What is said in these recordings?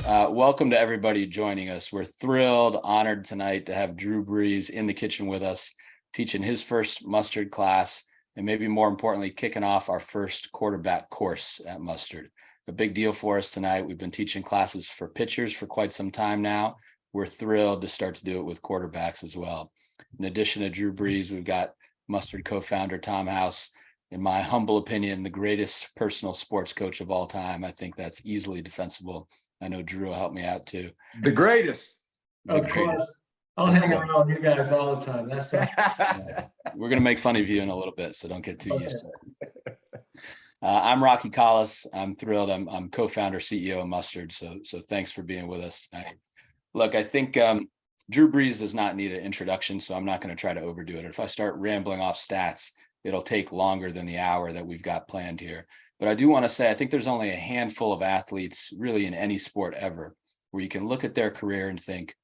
Welcome to everybody joining us. We're thrilled, honored tonight to have Drew Brees in the kitchen with us, teaching his first Mustard class, and maybe more importantly, kicking off our first quarterback course at Mustard. A big deal for us tonight. We've been teaching classes for pitchers for quite some time now. We're thrilled to start to do it with quarterbacks as well. In addition to Drew Brees, we've got Mustard co-founder Tom House. In my humble opinion, the greatest personal sports coach of all time. I think that's easily defensible. I know Drew will help me out too. The greatest. Of course. I'll hang around you guys all the time. That's We're going to make fun of you in a little bit, so don't get too used to it. I'm Rocky Collis. I'm thrilled. I'm co-founder, CEO of Mustard. So thanks for being with us tonight. Look, I think Drew Brees does not need an introduction, so I'm not going to try to overdo it. If I start rambling off stats, it'll take longer than the hour that we've got planned here. But I do want to say, I think there's only a handful of athletes really in any sport ever where you can look at their career and think,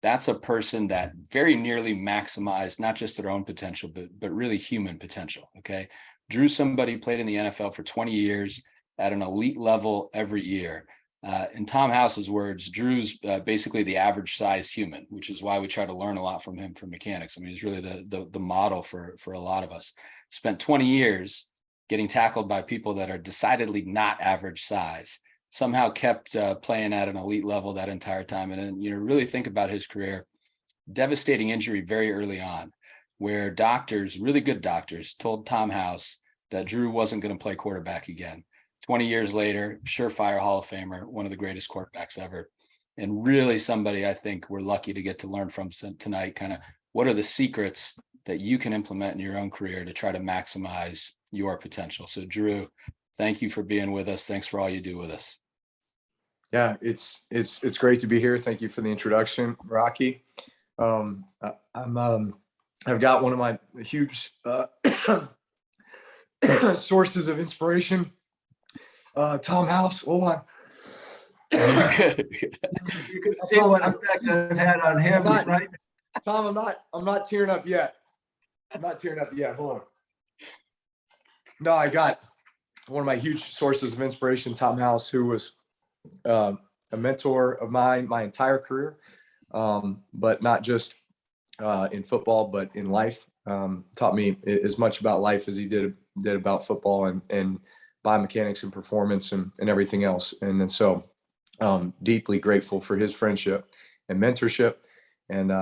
that's a person that very nearly maximized not just their own potential, but really human potential. Okay. Drew, somebody played in the NFL for 20 years at an elite level every year. In Tom House's words, Drew's basically the average size human, which is why we try to learn a lot from him for mechanics. I mean, he's really the model for a lot of us. Spent 20 years getting tackled by people that are decidedly not average size, somehow kept playing at an elite level that entire time. And then, really think about his career, devastating injury very early on, where doctors, really good doctors, told Tom House that Drew wasn't going to play quarterback again. 20 years later, surefire Hall of Famer, one of the greatest quarterbacks ever. And really somebody I think we're lucky to get to learn from tonight, kind of what are the secrets that you can implement in your own career to try to maximize your potential. So Drew, thank you for being with us. Thanks for all you do with us. Yeah, it's great to be here. Thank you for the introduction, Rocky. I've got one of my huge sources of inspiration, Tom House. Hold on. you can see what effect I've had on him, right? Tom, I'm not tearing up yet. Hold on. No, I got one of my huge sources of inspiration, Tom House, who was a mentor of mine my entire career, but not just in football, but in life. Taught me as much about life as he did about football and biomechanics and performance and everything else. And so deeply grateful for his friendship and mentorship, and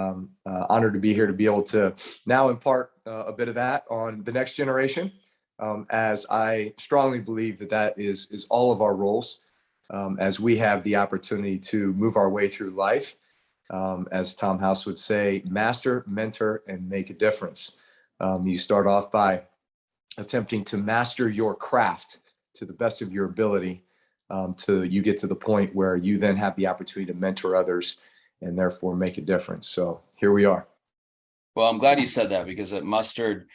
honored to be here to be able to now impart a bit of that on the next generation, as I strongly believe that is all of our roles, as we have the opportunity to move our way through life, as Tom House would say, master, mentor, and make a difference. You start off by attempting to master your craft to the best of your ability, till you get to the point where you then have the opportunity to mentor others and therefore make a difference. So here we are. Well, I'm glad you said that, because at Mustard,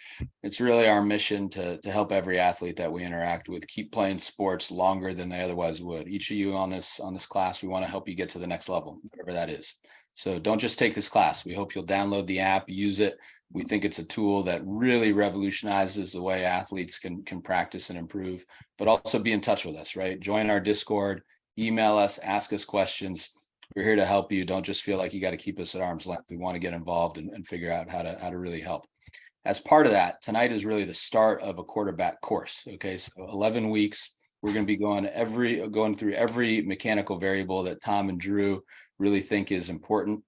it's really our mission to help every athlete that we interact with keep playing sports longer than they otherwise would. Each of you on this class, we want to help you get to the next level, whatever that is. So don't just take this class. We hope you'll download the app, use it. We think it's a tool that really revolutionizes the way athletes can practice and improve, but also be in touch with us, right? Join our Discord, email us, ask us questions. We're here to help you. Don't just feel like you got to keep us at arm's length. We want to get involved and figure out how to really help. As part of that, tonight is really the start of a quarterback course. Okay, so 11 weeks. We're going to be going through every mechanical variable that Tom and Drew really think is important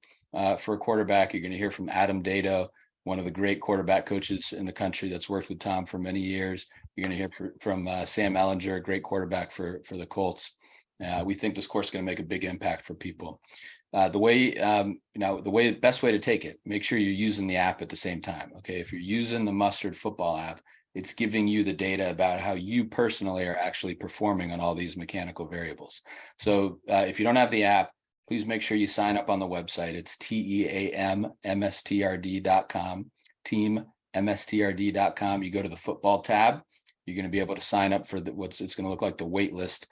for a quarterback. You're going to hear from Adam Dado, one of the great quarterback coaches in the country that's worked with Tom for many years. You're going to hear from Sam Ellinger, a great quarterback for the Colts. We think this course is going to make a big impact for people. The best way to take it, make sure you're using the app at the same time. Okay. If you're using the Mustard football app, it's giving you the data about how you personally are actually performing on all these mechanical variables. So if you don't have the app, please make sure you sign up on the website. It's teammstrd.com, teammstrd.com. You go to the football tab. You're going to be able to sign up for it's going to look like the wait list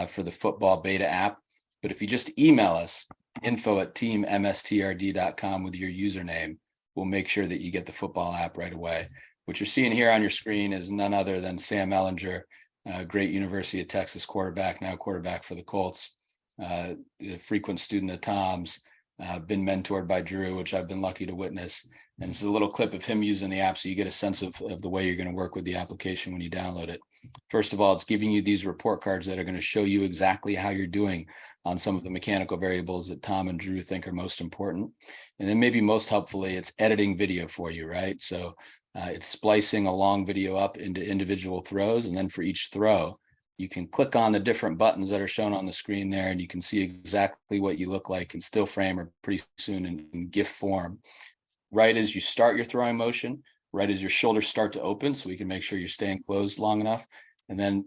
for the football beta app. But if you just email us, info@teammstrd.com with your username, we'll make sure that you get the football app right away. What you're seeing here on your screen is none other than Sam Ellinger, great University of Texas quarterback, now quarterback for the Colts. a frequent student of Tom's, been mentored by Drew, which I've been lucky to witness. And it's a little clip of him using the app so you get a sense of the way you're going to work with the application when you download it. First of all, it's giving you these report cards that are going to show you exactly how you're doing on some of the mechanical variables that Tom and Drew think are most important. And then maybe most helpfully, it's editing video for you, right? So it's splicing a long video up into individual throws. And then for each throw, you can click on the different buttons that are shown on the screen there, and you can see exactly what you look like in still frame or pretty soon in GIF form. Right as you start your throwing motion, right as your shoulders start to open, so we can make sure you're staying closed long enough. And then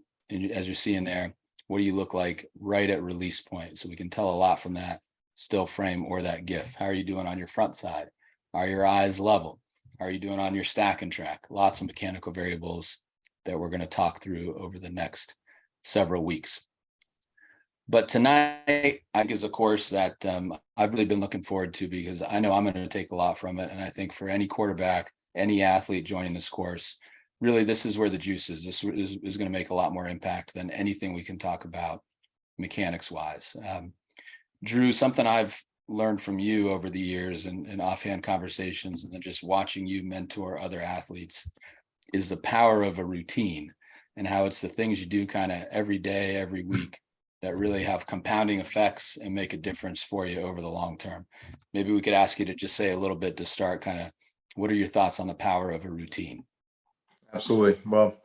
as you're seeing there, what do you look like right at release point? So we can tell a lot from that still frame or that GIF. How are you doing on your front side? Are your eyes level? How are you doing on your stack and track? Lots of mechanical variables that we're going to talk through over the next several weeks. But tonight, I think, is a course that I've really been looking forward to, because I know I'm going to take a lot from it. And I think for any quarterback, any athlete joining this course, really, this is where the juice is. This is going to make a lot more impact than anything we can talk about mechanics wise. Drew, something I've learned from you over the years and offhand conversations, and then just watching you mentor other athletes, is the power of a routine, and how it's the things you do kind of every day, every week, that really have compounding effects and make a difference for you over the long term. Maybe we could ask you to just say a little bit to start, kind of, what are your thoughts on the power of a routine? Absolutely. Well,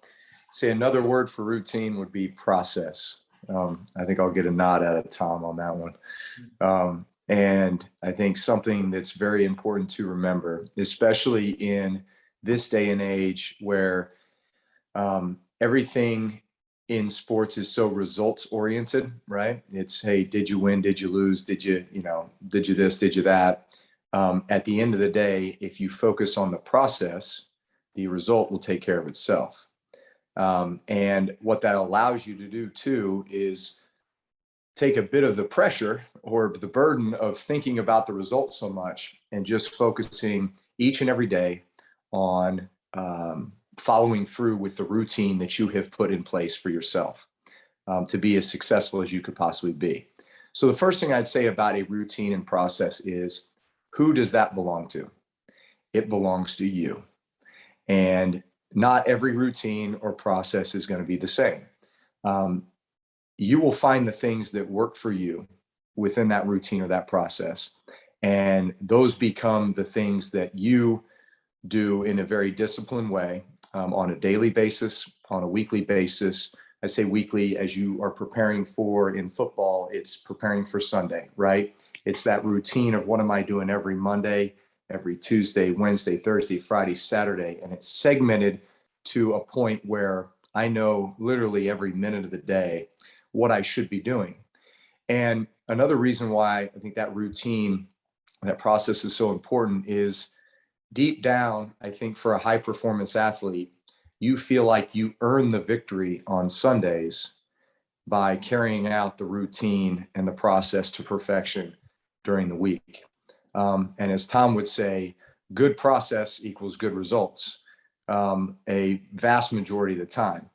say another word for routine would be process. I think I'll get a nod out of Tom on that one. And I think something that's very important to remember, especially in this day and age where everything in sports is so results oriented, right? It's, hey, did you win? Did you lose? Did you this? Did you that? At the end of the day, if you focus on the process, the result will take care of itself. And what that allows you to do too is take a bit of the pressure or the burden of thinking about the results so much, and just focusing each and every day on following through with the routine that you have put in place for yourself to be as successful as you could possibly be. So the first thing I'd say about a routine and process is, who does that belong to? It belongs to you. And not every routine or process is going to be the same. You will find the things that work for you within that routine or that process. And those become the things that you do in a very disciplined way, on a daily basis, on a weekly basis. I say weekly, as you are preparing for, in football, it's preparing for Sunday, right? It's that routine of, what am I doing every Monday, every Tuesday, Wednesday, Thursday, Friday, Saturday. And it's segmented to a point where I know literally every minute of the day what I should be doing. And another reason why I think that routine, that process is so important is, deep down, I think for a high performance athlete, you feel like you earn the victory on Sundays by carrying out the routine and the process to perfection during the week. And as Tom would say, good process equals good results, a vast majority of the time.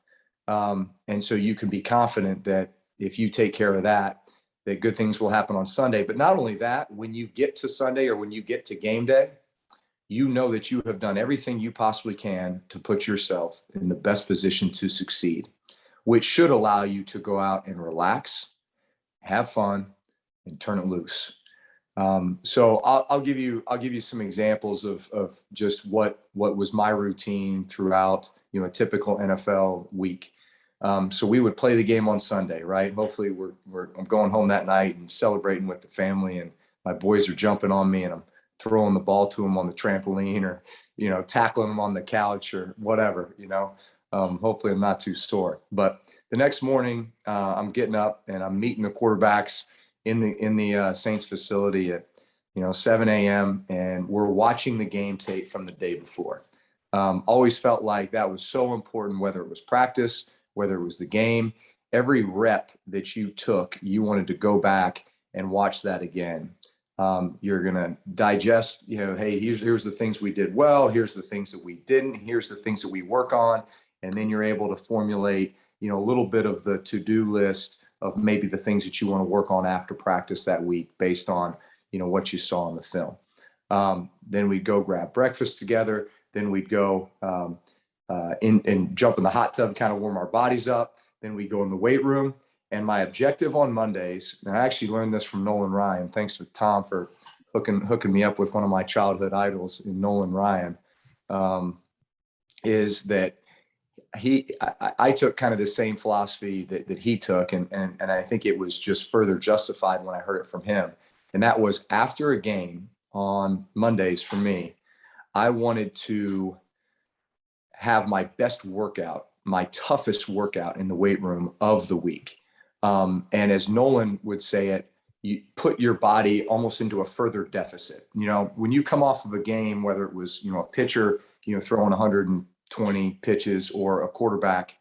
And so you can be confident that if you take care of that, that good things will happen on Sunday. But not only that, when you get to Sunday or when you get to game day, you know that you have done everything you possibly can to put yourself in the best position to succeed, which should allow you to go out and relax, have fun, and turn it loose. So I'll give you some examples of just what was my routine throughout, a typical NFL week. So we would play the game on Sunday, right? Hopefully I'm going home that night and celebrating with the family, and my boys are jumping on me, and I'm throwing the ball to them on the trampoline, or, tackling them on the couch or whatever, hopefully I'm not too sore. But the next morning, I'm getting up and I'm meeting the quarterbacks in the Saints facility at 7 a.m. and we're watching the game tape from the day before. Always felt like that was so important, whether it was practice, whether it was the game. Every rep that you took, you wanted to go back and watch that again. You're gonna digest, hey, here's the things we did well, here's the things that we didn't, here's the things that we work on, and then you're able to formulate, a little bit of the to-do list of maybe the things that you want to work on after practice that week based on, what you saw in the film. Then we'd go grab breakfast together. Then we'd go and jump in the hot tub, kind of warm our bodies up. Then we'd go in the weight room. And my objective on Mondays, and I actually learned this from Nolan Ryan, thanks to Tom for hooking me up with one of my childhood idols in Nolan Ryan, is that I took kind of the same philosophy that he took. And I think it was just further justified when I heard it from him. And that was after a game on Mondays for me, I wanted to have my best workout, my toughest workout in the weight room of the week. And as Nolan would say it, you put your body almost into a further deficit. When you come off of a game, whether it was, a pitcher, throwing 120 pitches, or a quarterback,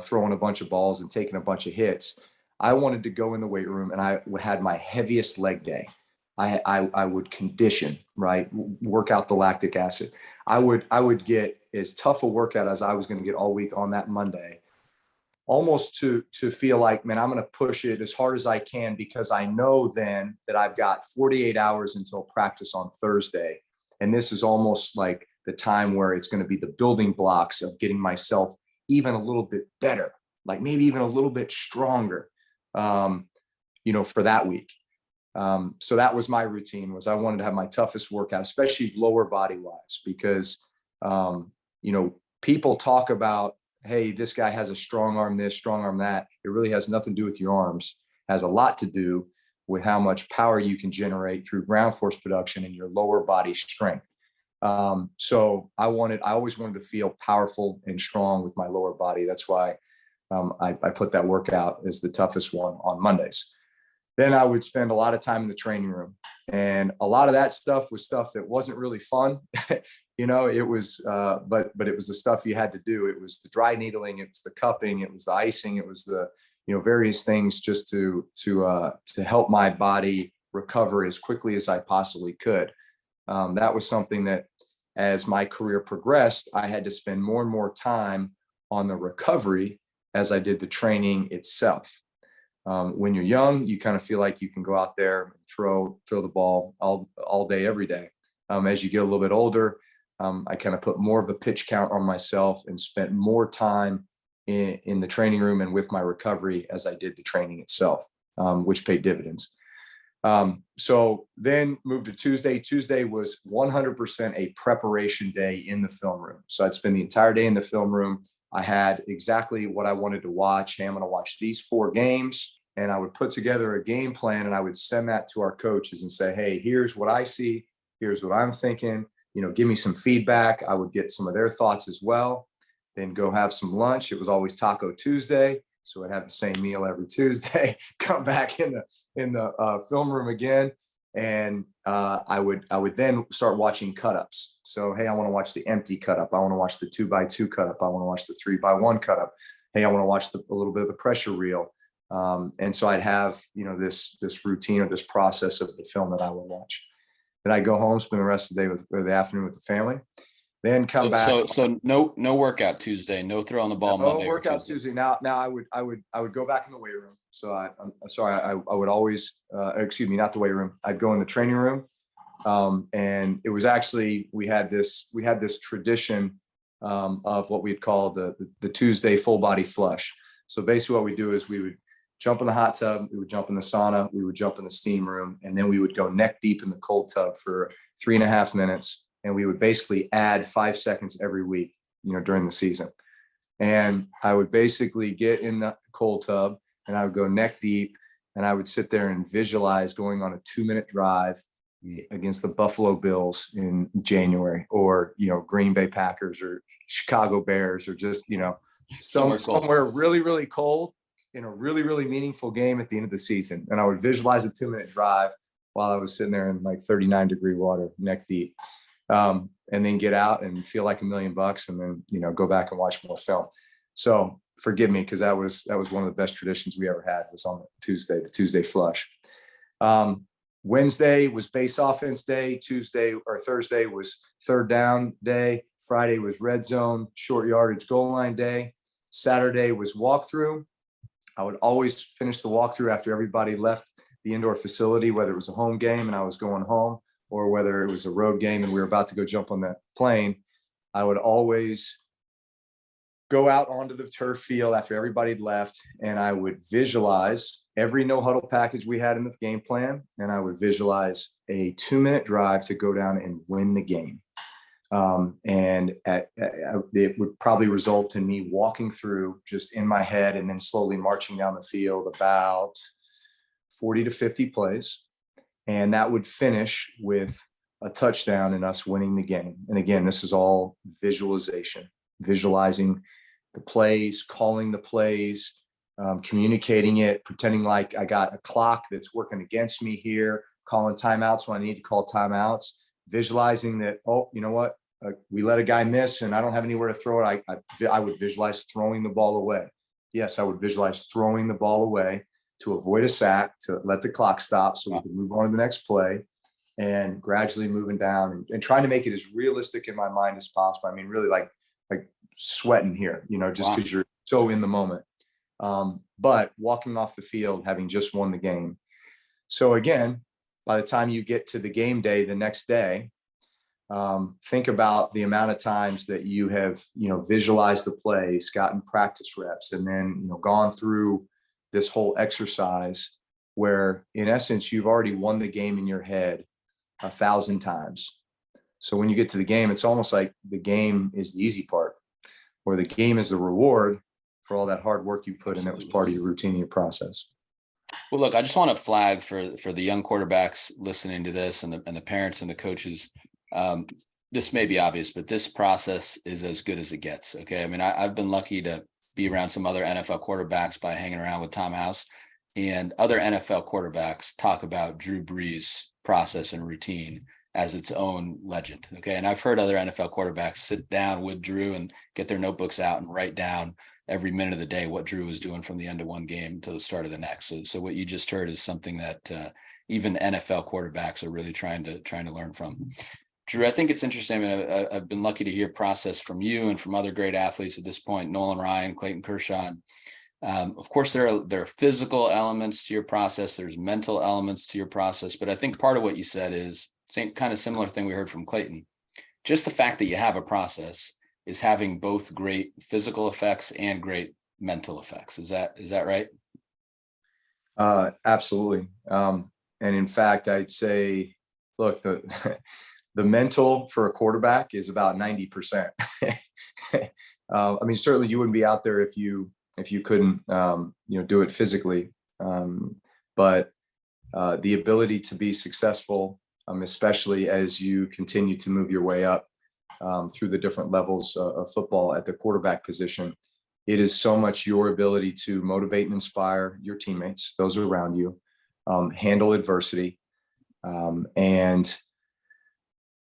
throwing a bunch of balls and taking a bunch of hits, I wanted to go in the weight room and I had my heaviest leg day. I would condition, right? Work out the lactic acid. I would get as tough a workout as I was going to get all week on that Monday, almost to feel like, man, I'm going to push it as hard as I can, because I know then that I've got 48 hours until practice on Thursday. And this is almost like the time where it's going to be the building blocks of getting myself even a little bit better, like maybe even a little bit stronger, for that week. So that was my routine, was I wanted to have my toughest workout, especially lower body wise, because, people talk about, hey, this guy has a strong arm, this, strong arm, that. It really has nothing to do with your arms. It has a lot to do with how much power you can generate through ground force production and your lower body strength. So I always wanted to feel powerful and strong with my lower body. That's why I put that workout as the toughest one on Mondays. Then I would spend a lot of time in the training room, and a lot of that stuff was stuff that wasn't really fun. It was, but it was the stuff you had to do. It was the dry needling, it was the cupping, it was the icing, it was the, various things just to help my body recover as quickly as I possibly could. That was something that, as my career progressed, I had to spend more and more time on the recovery as I did the training itself. When you're young, you kind of feel like you can go out there and throw the ball all day, every day. As you get a little bit older, I kind of put more of a pitch count on myself and spent more time in the training room and with my recovery as I did the training itself, which paid dividends. So then moved to Tuesday. Tuesday was 100% a preparation day in the film room. So I'd spend the entire day in the film room. I had exactly what I wanted to watch. Hey, I'm going to watch these 4 games. And I would put together a game plan, and I would send that to our coaches and say, hey, here's what I see. Here's what I'm thinking. Give me some feedback. I would get some of their thoughts as well. Then go have some lunch. It was always Taco Tuesday. So I'd have the same meal every Tuesday, come back in the film room again. And I would then start watching cut-ups. So, hey, I want to watch the empty cut-up. I want to watch the 2x2 cut-up. I want to watch the 3x1 cut-up. Hey, I want to watch a little bit of the pressure reel. And so I'd have, this routine or this process of the film that I would watch. Then I'd go home, spend the rest of the day or the afternoon with the family, then come back. So no workout Tuesday, no throw on the ball Monday. No workout Tuesday. Now I would go back in the weight room. So I'm sorry. I would always, not the weight room. I'd go in the training room. And it was actually, we had this tradition of what we'd call the Tuesday full body flush. So basically what we do is we would jump in the hot tub, we would jump in the sauna, we would jump in the steam room, and then we would go neck deep in the cold tub for 3.5 minutes. And we would basically add 5 seconds every week, during the season. And I would basically get in the cold tub and I would go neck deep, and I would sit there and visualize going on a 2-minute drive against the Buffalo Bills in January, or, Green Bay Packers or Chicago Bears, or just, somewhere really, really cold, in a really, really meaningful game at the end of the season. And I would visualize a 2-minute drive while I was sitting there in like 39-degree water, neck deep, and then get out and feel like $1 million, and then, go back and watch more film. So forgive me, because that was one of the best traditions we ever had, was on the Tuesday flush. Wednesday was base offense day. Thursday was third down day. Friday was red zone, short yardage goal line day. Saturday was walkthrough. I would always finish the walkthrough after everybody left the indoor facility, whether it was a home game and I was going home, or whether it was a road game and we were about to go jump on that plane. I would always go out onto the turf field after everybody had left, and I would visualize every no huddle package we had in the game plan, and I would visualize a 2-minute drive to go down and win the game. It would probably result in me walking through just in my head and then slowly marching down the field about 40 to 50 plays. And that would finish with a touchdown and us winning the game. And again, this is all visualization, visualizing the plays, calling the plays, communicating it, pretending like I got a clock that's working against me here, calling timeouts when I need to call timeouts, visualizing that, oh, you know what? We let a guy miss and I don't have anywhere to throw it. I would visualize throwing the ball away. Yes, I would visualize throwing the ball away to avoid a sack, to let the clock stop so we could move on to the next play, and gradually moving down and trying to make it as realistic in my mind as possible. I mean, really like sweating here, just because you're so in the moment. But walking off the field, having just won the game. So again, by the time you get to the game day the next day, think about the amount of times that you have, visualized the plays, gotten practice reps, and then, gone through this whole exercise where in essence, you've already won the game in your head 1,000 times. So when you get to the game, it's almost like the game is the easy part, or the game is the reward for all that hard work you put in. That was part of your routine, your process. Well, look, I just want to flag for the young quarterbacks listening to this, and the parents and the coaches. This may be obvious, but this process is as good as it gets. Okay. I mean, I've been lucky to be around some other NFL quarterbacks by hanging around with Tom House, and other NFL quarterbacks talk about Drew Brees' process and routine as its own legend. Okay. And I've heard other NFL quarterbacks sit down with Drew and get their notebooks out and write down every minute of the day what Drew was doing from the end of one game to the start of the next. So what you just heard is something that even NFL quarterbacks are really trying to learn from. Drew, I think it's interesting. I mean, I've been lucky to hear process from you and from other great athletes at this point, Nolan Ryan, Clayton Kershaw. Of course, there are physical elements to your process. There's mental elements to your process. But I think part of what you said is same kind of similar thing we heard from Clayton. Just the fact that you have a process is having both great physical effects and great mental effects. Is that right? Absolutely. And in fact, I'd say, look, the mental for a quarterback is about 90%. I mean, certainly you wouldn't be out there if you couldn't, do it physically. But the ability to be successful, especially as you continue to move your way up through the different levels of football at the quarterback position, it is so much your ability to motivate and inspire your teammates, those around you, handle adversity, and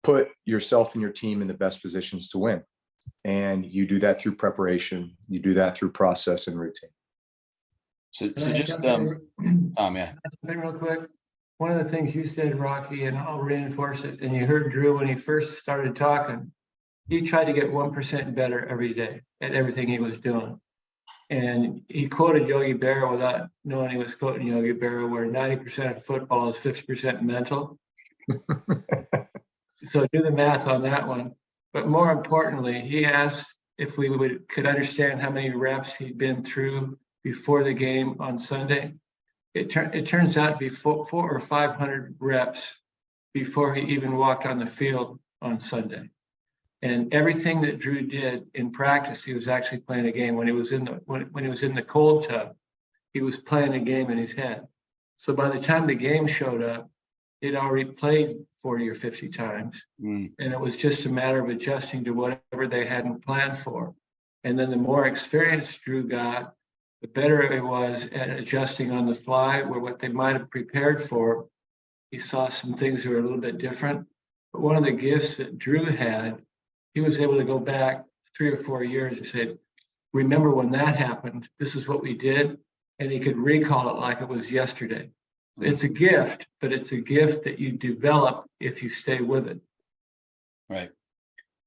put yourself and your team in the best positions to win. And you do that through preparation. You do that through process and routine. So just, yeah. Real quick. One of the things you said, Rocky, and I'll reinforce it, and you heard Drew when he first started talking, he tried to get 1% better every day at everything he was doing. And he quoted Yogi Berra without knowing he was quoting Yogi Berra, where 90% of football is 50% mental. So do the math on that one. But more importantly, he asked if we could understand how many reps he'd been through before the game on Sunday. It turns out to be 400 or 500 reps before he even walked on the field on Sunday. And everything that Drew did in practice, he was actually playing a game. When he was in the cold tub, he was playing a game in his head. So by the time the game showed up, he'd already played 40 or 50 times. And it was just a matter of adjusting to whatever they hadn't planned for. And then the more experience Drew got, the better it was at adjusting on the fly, where what they might have prepared for, he saw some things that were a little bit different. But one of the gifts that Drew had, he was able to go back 3 or 4 years and say, remember when that happened, this is what we did. And he could recall it like it was yesterday. It's a gift, but it's a gift that you develop if you stay with it. Right.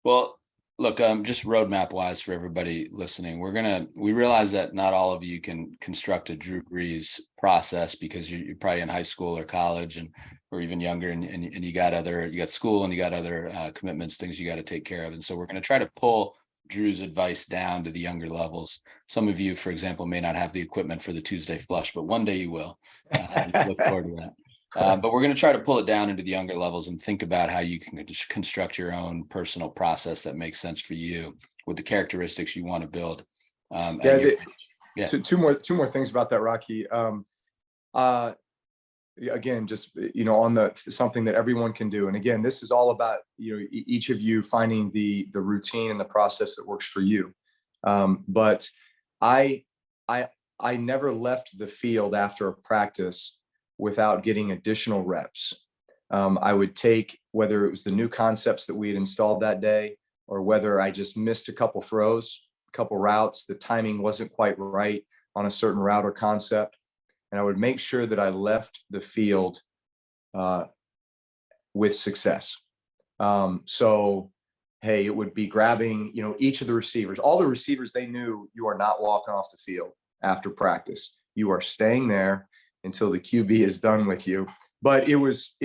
Well, Look, just roadmap wise for everybody listening, we realize that not all of you can construct a Drew Brees process because you're probably in high school or college or even younger, and you got school and you got other commitments, things you got to take care of. And so we're going to try to pull Drew's advice down to the younger levels. Some of you, for example, may not have the equipment for the Tuesday flush, but one day you will. Look forward to that. But we're going to try to pull it down into the younger levels and think about how you can construct your own personal process that makes sense for you with the characteristics you want to build. Two more things about that, Rocky. Again, just, on something that everyone can do. And again, this is all about, each of you finding the routine and the process that works for you. But I never left the field after a practice without getting additional reps. I would take, whether it was the new concepts that we had installed that day, or whether I just missed a couple throws, a couple routes, the timing wasn't quite right on a certain route or concept. And I would make sure that I left the field with success. So, hey, it would be grabbing, each of the receivers, all the receivers, they knew you are not walking off the field after practice. You are staying there until the QB is done with you. But it was,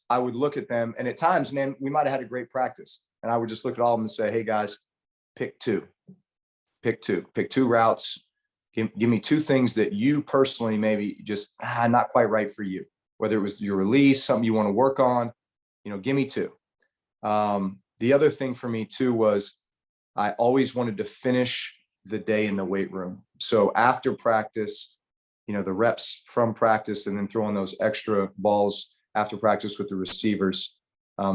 I would look at them, and at times, man, we might've had a great practice, and I would just look at all of them and say, hey guys, pick two routes. Give me two things that you personally maybe just not quite right for you, whether it was your release, something you want to work on, give me two. The other thing for me too was I always wanted to finish the day in the weight room. So after practice, the reps from practice, and then throwing those extra balls after practice with the receivers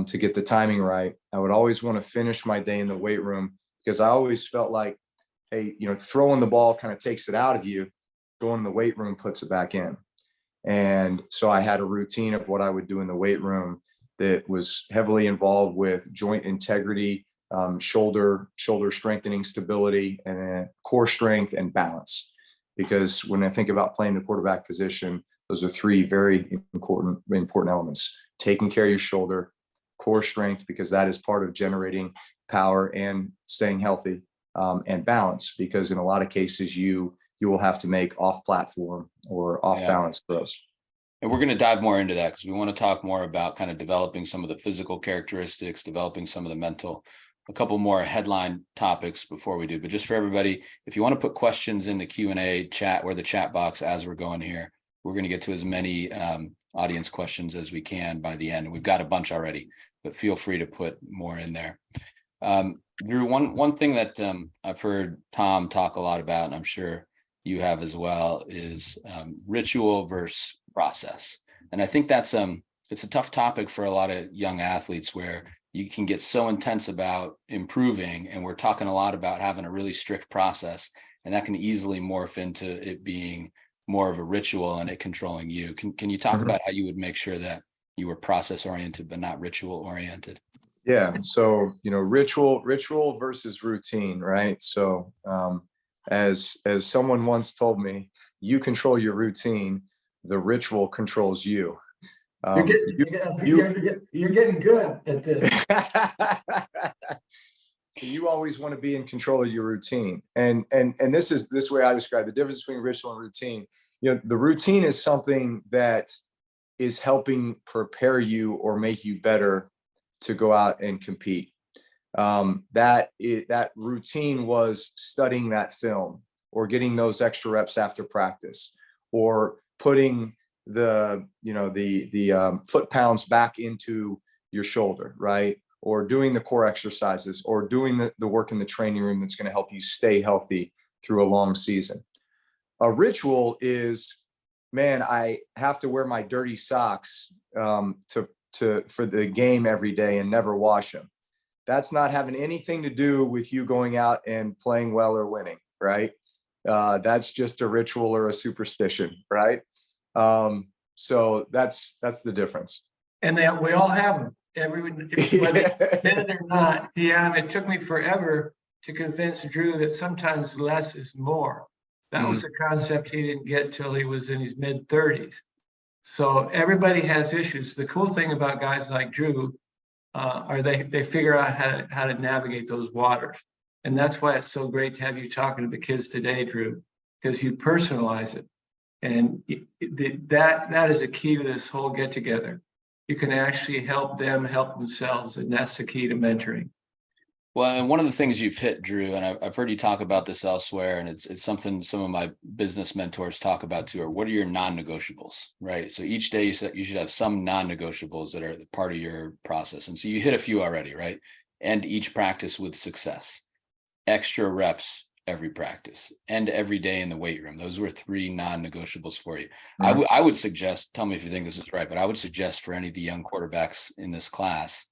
to get the timing right. I would always want to finish my day in the weight room, because I always felt like, hey, throwing the ball kind of takes it out of you. Going in the weight room puts it back in. And so I had a routine of what I would do in the weight room that was heavily involved with joint integrity, shoulder strengthening, stability, and then core strength and balance. Because when I think about playing the quarterback position, those are three very important elements: taking care of your shoulder, core strength, because that is part of generating power and staying healthy, and balance, because in a lot of cases you will have to make off platform or off balance throws. And we're going to dive more into that, because we want to talk more about kind of developing some of the physical characteristics, developing some of the mental, a couple more headline topics before we do. But just for everybody, if you want to put questions in the Q&A chat or the chat box as we're going here, we're going to get to as many audience questions as we can by the end. We've got a bunch already, but feel free to put more in there. Drew, one thing that I've heard Tom talk a lot about, and I'm sure you have as well, is ritual versus process. And I think that's it's a tough topic for a lot of young athletes, where you can get so intense about improving, and we're talking a lot about having a really strict process, and that can easily morph into it being more of a ritual and it controlling you. Can you talk about how you would make sure that you were process oriented but not ritual oriented? Yeah. So, ritual versus routine, right? So, as someone once told me, you control your routine, the ritual controls you. You're getting good at this. So you always want to be in control of your routine. And this way I describe the difference between ritual and routine. The routine is something that is helping prepare you or make you better to go out and compete. That routine was studying that film, or getting those extra reps after practice, or putting the foot pounds back into your shoulder, right? Or doing the core exercises, or doing the work in the training room that's going to help you stay healthy through a long season. A ritual is, man, I have to wear my dirty socks for the game every day and never wash them. That's not having anything to do with you going out and playing well or winning, right? That's just a ritual or a superstition, right? So that's the difference. And we all have them. Everyone, whether it or not. Yeah, it took me forever to convince Drew that sometimes less is more. That was the concept he didn't get till he was in his mid-30s. So everybody has issues. The cool thing about guys like Drew or they figure out how to navigate those waters. And that's why it's so great to have you talking to the kids today, Drew, because you personalize it. And that is a key to this whole get together. You can actually help them help themselves, and that's the key to mentoring. Well, and one of the things you've hit, Drew, and I've heard you talk about this elsewhere, and it's something some of my business mentors talk about too, are what are your non-negotiables, right? So each day you should have some non-negotiables that are part of your process. And so you hit a few already, right? End each practice with success, extra reps every practice, and every day in the weight room. Those were 3 non-negotiables for you. Mm-hmm. I would suggest, tell me if you think this is right, but I would suggest for any of the young quarterbacks in this class,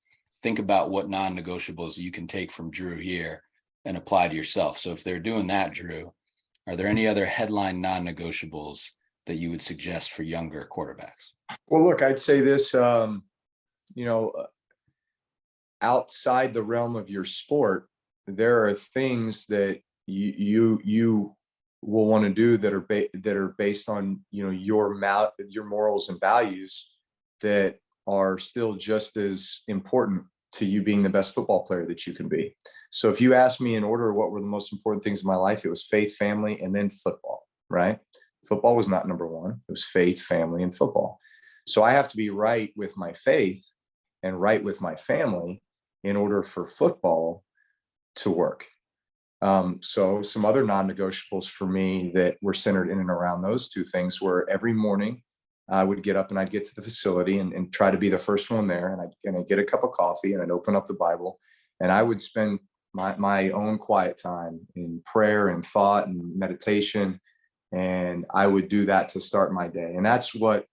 think about what non-negotiables you can take from Drew here and apply to yourself. So if they're doing that, Drew, are there any other headline non-negotiables that you would suggest for younger quarterbacks? Well, look, I'd say this, outside the realm of your sport, there are things that you will want to do that are based on, your morals and values that are still just as important to you being the best football player that you can be. So if you ask me in order what were the most important things in my life, it was faith, family, and then football, right? Football was not number one. It was faith, family, and football. So I have to be right with my faith and right with my family in order for football to work. So some other non-negotiables for me that were centered in and around those 2 things were every morning I would get up and I'd get to the facility and try to be the first one there. And I'd get a cup of coffee and I'd open up the Bible and I would spend my own quiet time in prayer and thought and meditation. And I would do that to start my day. And that's what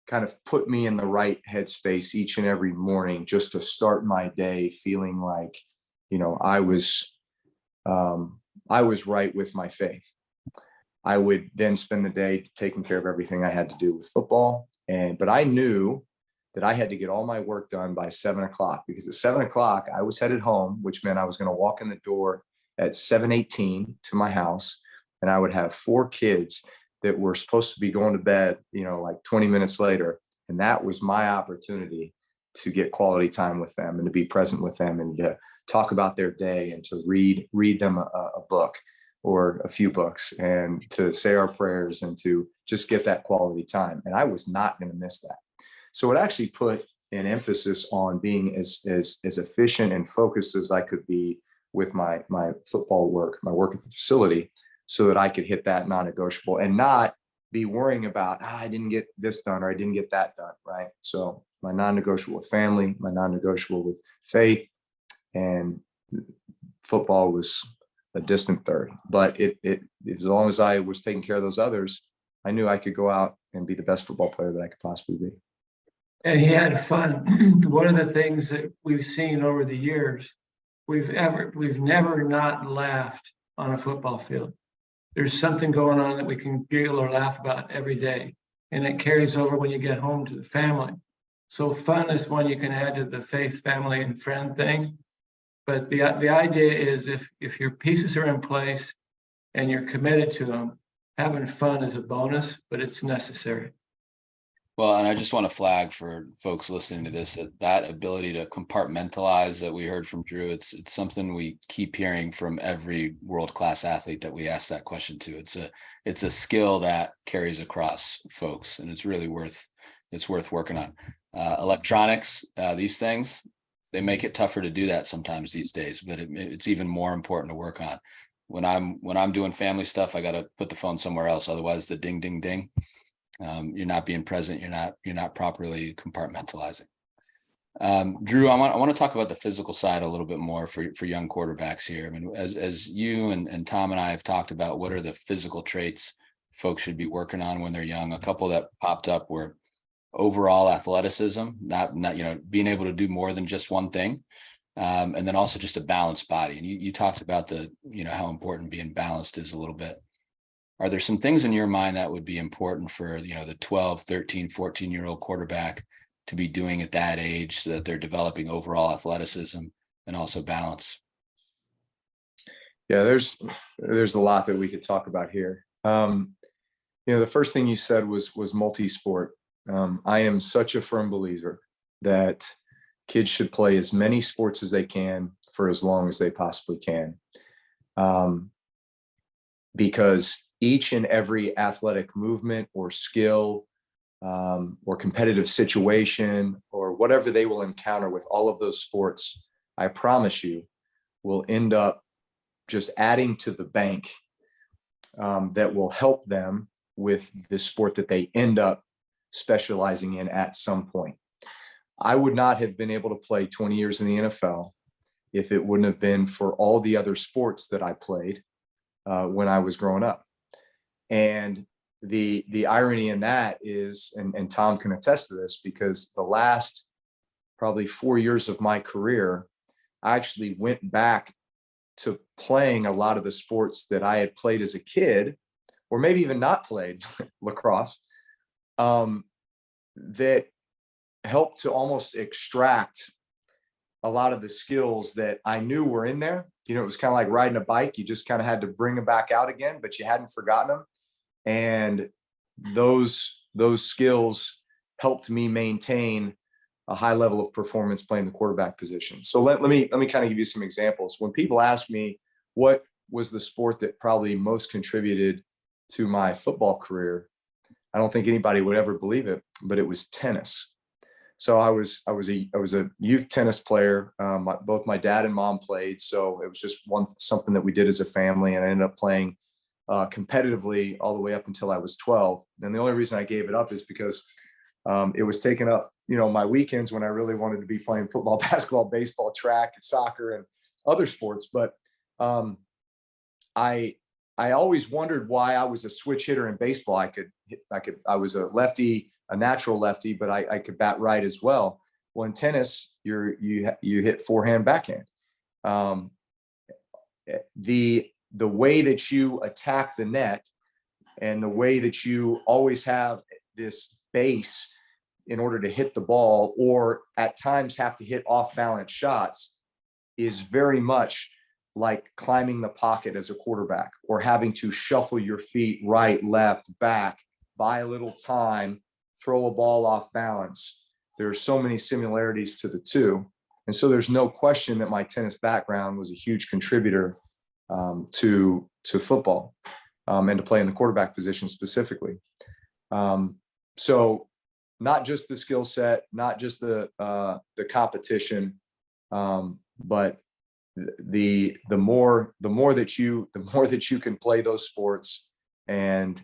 kind of put me in the right headspace each and every morning, just to start my day feeling like, I was right with my faith. I would then spend the day taking care of everything I had to do with football. But I knew that I had to get all my work done by 7:00, because at 7:00 I was headed home, which meant I was going to walk in the door at 7:18 to my house. And I would have 4 kids that were supposed to be going to bed, like 20 minutes later. And that was my opportunity to get quality time with them and to be present with them and to talk about their day and to read them a book or a few books and to say our prayers and to just get that quality time. And I was not going to miss that. So it actually put an emphasis on being as efficient and focused as I could be with my football work, my work at the facility, so that I could hit that non-negotiable and not be worrying about, I didn't get this done or I didn't get that done, right? So my non-negotiable with family, my non-negotiable with faith, and football was a distant third. But it as long as I was taking care of those others, I knew I could go out and be the best football player that I could possibly be. And he had fun. One of the things that we've seen over the years, we've never not laughed on a football field. There's something going on that we can giggle or laugh about every day. And it carries over when you get home to the family. So fun is one you can add to the faith, family, and friend thing. But the idea is if your pieces are in place and you're committed to them, having fun is a bonus, but it's necessary. Well, and I just want to flag for folks listening to this that ability to compartmentalize that we heard from Drew, it's something we keep hearing from every world-class athlete that we ask that question to. It's a skill that carries across folks, and it's really worth working on. Electronics, these things, they make it tougher to do that sometimes these days, but it's even more important to work on. When I'm doing family stuff, I got to put the phone somewhere else. Otherwise the ding, ding, ding. You're not being present. You're not properly compartmentalizing. Drew, I want to talk about the physical side a little bit more for young quarterbacks here. I mean, as you and Tom and I have talked about, what are the physical traits folks should be working on when they're young? A couple that popped up were overall athleticism, not being able to do more than just one thing, and then also just a balanced body. And you talked about how important being balanced is a little bit. Are there some things in your mind that would be important for the 12, 13, 14-year-old quarterback to be doing at that age so that they're developing overall athleticism and also balance? Yeah, there's a lot that we could talk about here. The first thing you said was multi-sport. I am such a firm believer that kids should play as many sports as they can for as long as they possibly can. Because each and every athletic movement or skill or competitive situation or whatever they will encounter with all of those sports, I promise you, will end up just adding to the bank that will help them with the sport that they end up specializing in at some point. I would not have been able to play 20 years in the NFL if it wouldn't have been for all the other sports that I played when I was growing up. And the irony in that is, and Tom can attest to this, because the last probably 4 years of my career, I actually went back to playing a lot of the sports that I had played as a kid, or maybe even not played, lacrosse, that helped to almost extract a lot of the skills that I knew were in there. You know, it was kind of like riding a bike. You just kind of had to bring them back out again, but you hadn't forgotten them. And those skills helped me maintain a high level of performance playing the quarterback position. So let me kind of give you some examples. When people ask me what was the sport that probably most contributed to my football career, I don't think anybody would ever believe it, but it was tennis. So I was a youth tennis player. Both my dad and mom played, so it was just something that we did as a family, and I ended up playing competitively all the way up until I was 12. And the only reason I gave it up is because it was taking up, my weekends when I really wanted to be playing football, basketball, baseball, track, soccer, and other sports. But I always wondered why I was a switch hitter in baseball. I was a lefty, a natural lefty, but I could bat right as well. Well, in tennis, you hit forehand, backhand. The way that you attack the net and the way that you always have this base in order to hit the ball, or at times have to hit off balance shots, is very much like climbing the pocket as a quarterback, or having to shuffle your feet right, left, back, buy a little time, throw a ball off balance. There are so many similarities to the two. And so there's no question that my tennis background was a huge contributor to football and to play in the quarterback position specifically. So not just the skill set, not just the competition, but the more that you can play those sports and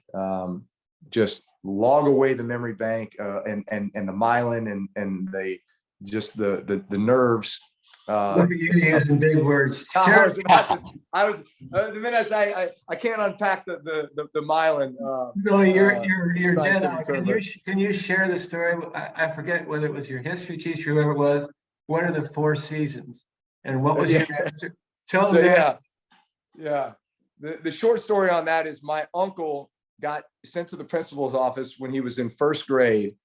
just log away the memory bank and the myelin and the nerves. Look at you using big words. I was the minute I can't unpack the myelin. No, you're dead on. Can you share the story? I forget whether it was your history teacher, whoever it was. What are the 4 seasons, and what was your answer? Tell them that. Yeah. The short story on that is my uncle got sent to the principal's office when he was in 1st grade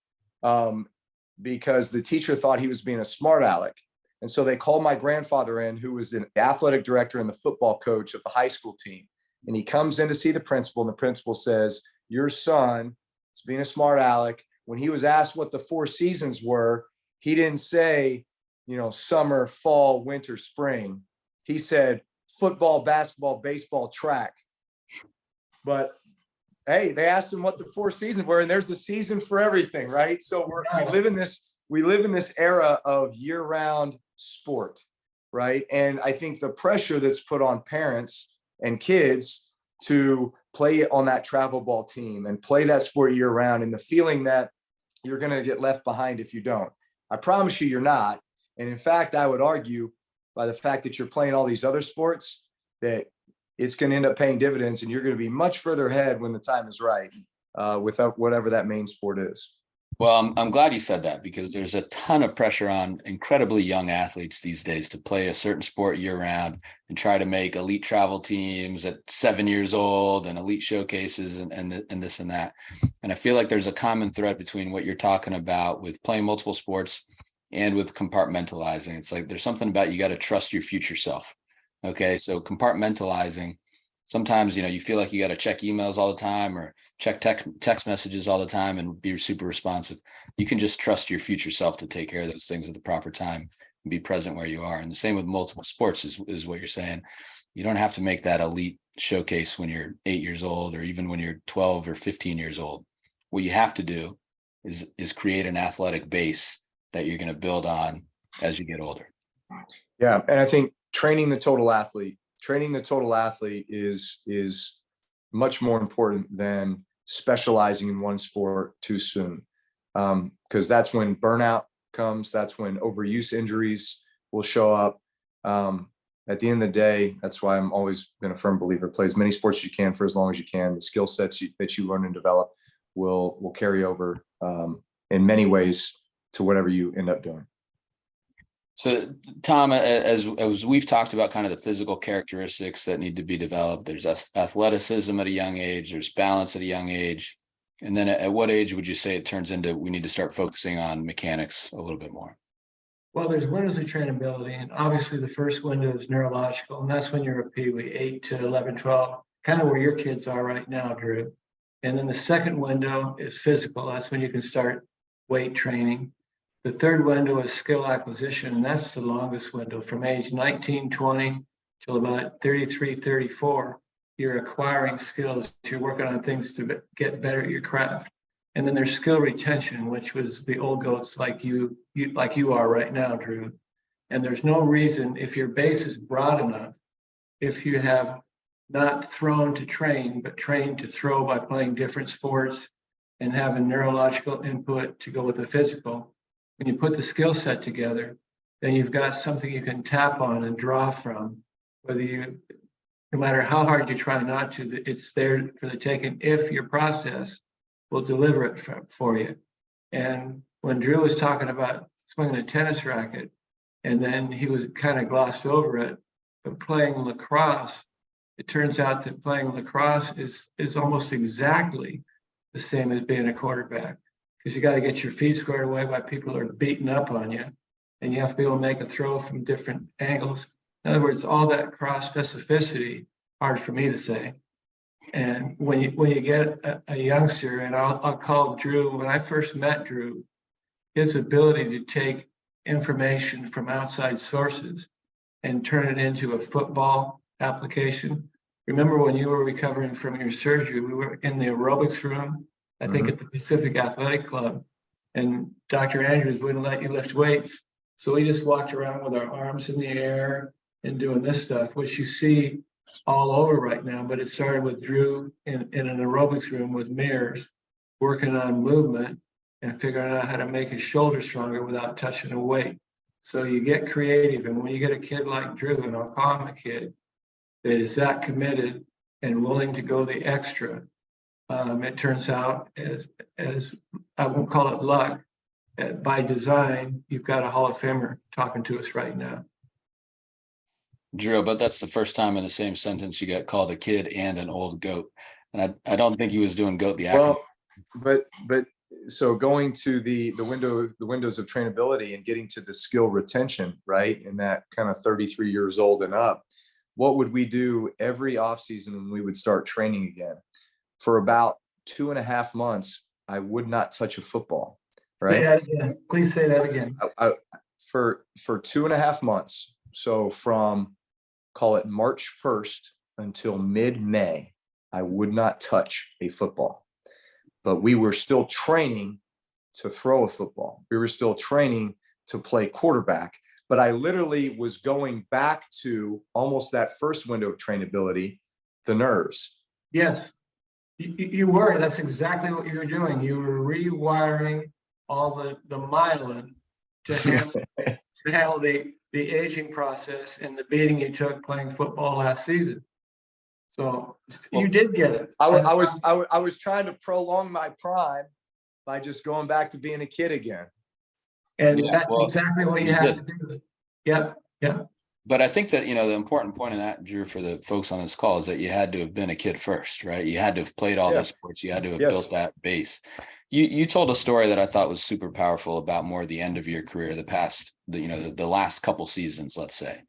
because the teacher thought he was being a smart aleck. And so they called my grandfather in, who was the athletic director and the football coach of the high school team. And he comes in to see the principal, and the principal says, "Your son is being a smart aleck." When he was asked what the 4 seasons were, he didn't say, summer, fall, winter, spring. He said football, basketball, baseball, track. But hey, they asked him what the 4 seasons were, and there's a season for everything, right? So we live in this era of year-round sport, right? And I think the pressure that's put on parents and kids to play on that travel ball team and play that sport year-round, and the feeling that you're going to get left behind if you don't. I promise you're not. And in fact, I would argue by the fact that you're playing all these other sports that it's going to end up paying dividends, and you're going to be much further ahead when the time is right with whatever that main sport is. Well, I'm glad you said that, because there's a ton of pressure on incredibly young athletes these days to play a certain sport year round and try to make elite travel teams at 7 years old and elite showcases and this and that. And I feel like there's a common thread between what you're talking about with playing multiple sports and with compartmentalizing. It's like there's something about you got to trust your future self. Okay, so compartmentalizing sometimes, you feel like you got to check emails all the time or check text messages all the time and be super responsive. You can just trust your future self to take care of those things at the proper time and be present where you are. And the same with multiple sports is what you're saying. You don't have to make that elite showcase when you're 8 years old or even when you're 12 or 15 years old. What you have to do is create an athletic base that you're going to build on as you get older. Yeah. And I think training the total athlete is much more important than specializing in one sport too soon. Because that's when burnout comes. That's when overuse injuries will show up. At the end of the day, that's why I'm always been a firm believer, play as many sports as you can for as long as you can. The skill sets that you learn and develop will carry over in many ways to whatever you end up doing. So, Tom, as we've talked about kind of the physical characteristics that need to be developed, there's athleticism at a young age, there's balance at a young age. And then at what age would you say it turns into we need to start focusing on mechanics a little bit more? Well, there's windows of trainability, and obviously the first window is neurological, and that's when you're a peewee, 8 to 11, 12, kind of where your kids are right now, Drew. And then the second window is physical. That's when you can start weight training. The third window is skill acquisition, and that's the longest window from age 19, 20 till about 33, 34. You're acquiring skills. You're working on things to get better at your craft. And then there's skill retention, which was the old goats like you are right now, Drew. And there's no reason, if your base is broad enough, if you have not thrown to train, but trained to throw by playing different sports and having neurological input to go with the physical, when you put the skill set together, then you've got something you can tap on and draw from, no matter how hard you try not to, it's there for the taking if your process will deliver it for you. And when Drew was talking about swinging a tennis racket, and then he was kind of glossed over it, but playing lacrosse, it turns out that playing lacrosse is almost exactly the same as being a quarterback, because you got to get your feet squared away by people who are beating up on you, and you have to be able to make a throw from different angles. In other words, all that cross specificity, hard for me to say. And when you get a youngster, and I'll call Drew, when I first met Drew, his ability to take information from outside sources and turn it into a football application. Remember when you were recovering from your surgery, we were in the aerobics room, I think at the Pacific Athletic Club, and Dr. Andrews wouldn't let you lift weights. So we just walked around with our arms in the air and doing this stuff, which you see all over right now, but it started with Drew in an aerobics room with mirrors, working on movement and figuring out how to make his shoulder stronger without touching a weight. So you get creative, and when you get a kid like Drew, and I'll call him a kid, that is that committed and willing to go the extra, it turns out as I won't call it luck, by design, you've got a Hall of Famer talking to us right now. Drew, but that's the first time in the same sentence you got called a kid and an old goat. And I don't think he was doing goat the acronym. Well, but so going to the windows of trainability and getting to the skill retention, right? And that kind of 33 years old and up, what would we do every offseason when we would start training again? For about 2.5 months, I would not touch a football, right? Say that again. Please say that again. For 2.5 months. So from, call it March 1st until mid-May, I would not touch a football. But we were still training to throw a football. We were still training to play quarterback. But I literally was going back to almost that first window of trainability, the nerves. Yes, you were. That's exactly what you were doing. You were rewiring all the myelin to handle the aging process and the beating you took playing football last season. So you did get it. I was trying to prolong my prime by just going back to being a kid again. And that's exactly what you have to do. Yep. But I think that, the important point of that, Drew, for the folks on this call is that you had to have been a kid first, right? You had to have played all those sports. You had to have built that base. You told a story that I thought was super powerful about more the end of your career, the last couple seasons, let's say,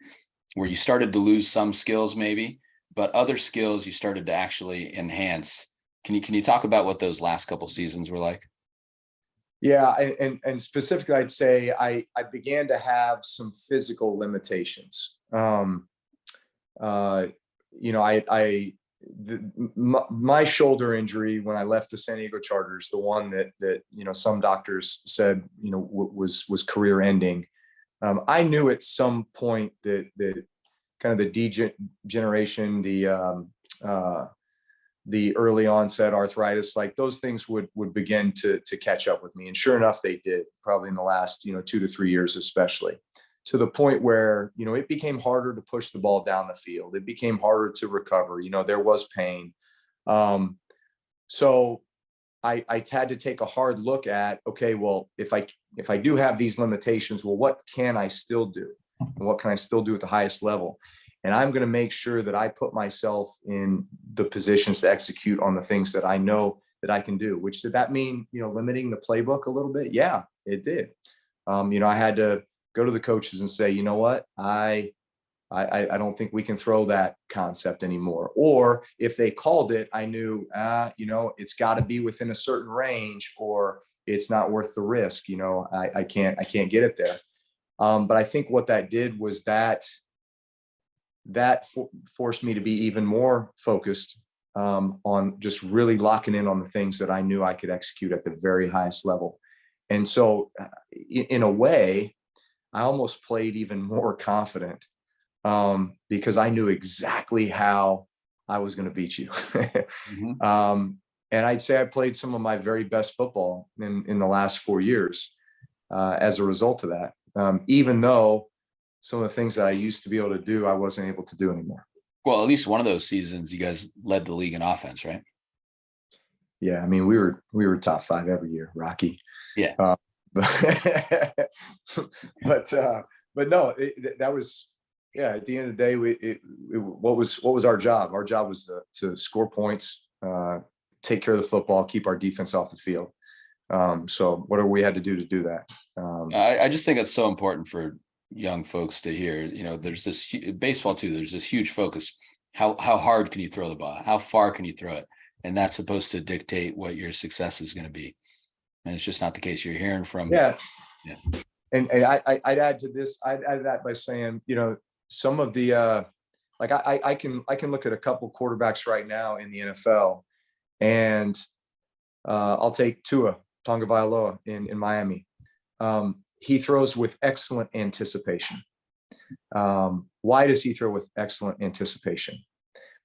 where you started to lose some skills maybe, but other skills you started to actually enhance. Can you talk about what those last couple seasons were like? Yeah, and specifically, I'd say I began to have some physical limitations. You know, my shoulder injury when I left the San Diego Chargers, the one that you know some doctors said was career ending. I knew at some point that kind of the degeneration, the early onset arthritis, like those things would begin to catch up with me. And sure enough, they did, probably in the last 2 to 3 years, especially, to the point where it became harder to push the ball down the field. It became harder to recover. There was pain. So I had to take a hard look at, okay, well, if I do have these limitations, well, what can I still do? And what can I still do at the highest level? And I'm going to make sure that I put myself in the positions to execute on the things that I know that I can do. Which did that mean, limiting the playbook a little bit? Yeah, it did. I had to go to the coaches and say, you know what, I don't think we can throw that concept anymore. Or if they called it, I knew, it's got to be within a certain range, or it's not worth the risk. I can't get it there. But I think what that did was that forced me to be even more focused on just really locking in on the things that I knew I could execute at the very highest level. And so in a way, I almost played even more confident because I knew exactly how I was going to beat you. Mm-hmm. And I'd say I played some of my very best football in the last 4 years as a result of that, even though some of the things that I used to be able to do, I wasn't able to do anymore. Well, at least one of those seasons, you guys led the league in offense, right? Yeah, I mean, we were top 5 every year, Rocky. Yeah. But no, that was, yeah. At the end of the day, what was our job? Our job was to score points, take care of the football, keep our defense off the field. So whatever we had to do that. I just think it's so important for young folks to hear. There's this baseball too. There's this huge focus. How hard can you throw the ball? How far can you throw it? And that's supposed to dictate what your success is going to be. And it's just not the case. You're hearing from. Yeah. And I'd add to this. I'd add that by saying, some of the like I can look at a couple quarterbacks right now in the NFL, and I'll take Tua Tagovailoa in Miami. He throws with excellent anticipation. Why does he throw with excellent anticipation?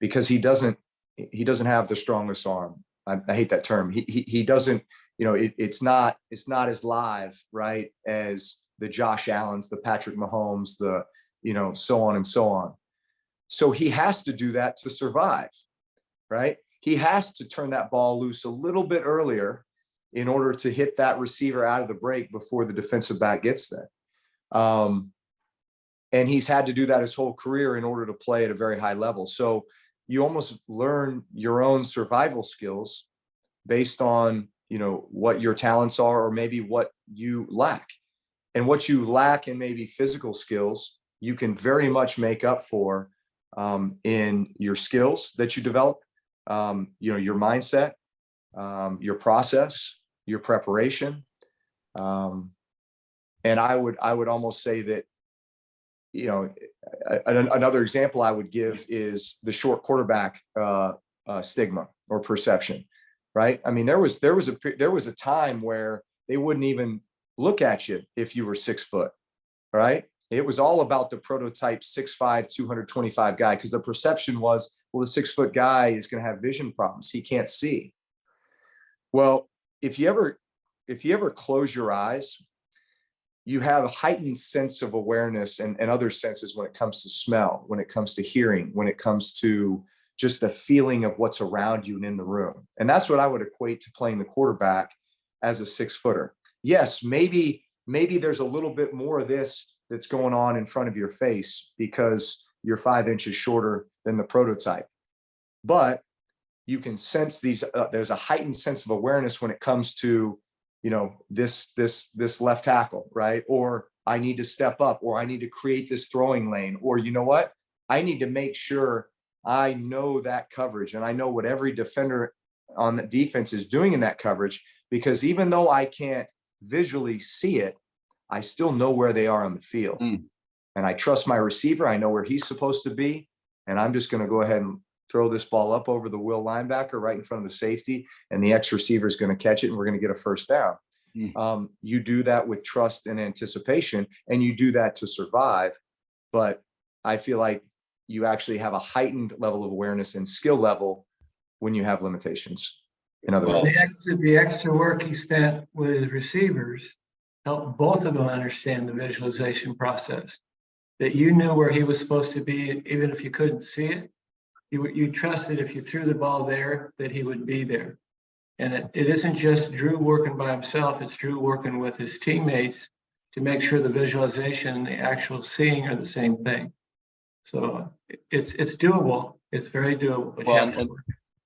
Because he doesn't have the strongest arm. I hate that term. He doesn't. It's not as live, right, as the Josh Allens, the Patrick Mahomes, the so on and so on. So he has to do that to survive, right? He has to turn that ball loose a little bit earlier in order to hit that receiver out of the break before the defensive back gets there. And he's had to do that his whole career in order to play at a very high level. So you almost learn your own survival skills based on, what your talents are, or maybe what you lack. And what you lack in maybe physical skills, you can very much make up for in your skills that you develop, your mindset, your process, your preparation. And I would almost say that, another example I would give is the short quarterback stigma or perception, right? I mean, there was a time where they wouldn't even look at you if you were 6 foot, right? It was all about the prototype 6'5", 225 guy, because the perception was, well, the 6 foot guy is going to have vision problems. He can't see. Well, if you ever close your eyes, you have a heightened sense of awareness and other senses when it comes to smell, when it comes to hearing, when it comes to just the feeling of what's around you and in the room. And that's what I would equate to playing the quarterback as a 6 footer. Yes, maybe there's a little bit more of this that's going on in front of your face because you're 5 inches shorter than the prototype. But you can sense these, there's a heightened sense of awareness when it comes to, this left tackle, right? Or I need to step up, or I need to create this throwing lane, or you know what? I need to make sure I know that coverage, and I know what every defender on the defense is doing in that coverage, because even though I can't visually see it, I still know where they are on the field. And I trust my receiver. I know where he's supposed to be. And I'm just going to go ahead and throw this ball up over the will linebacker right in front of the safety, and the X receiver is going to catch it, and we're going to get a first down. You do that with trust and anticipation, and you do that to survive. But I feel like you actually have a heightened level of awareness and skill level when you have limitations. In other words, the extra work he spent with his receivers helped both of them understand the visualization process. That you knew where he was supposed to be, even if you couldn't see it. You trusted if you threw the ball there that he would be there. And it isn't just Drew working by himself, it's Drew working with his teammates to make sure the visualization and the actual seeing are the same thing. So it's doable. It's very doable. But Well,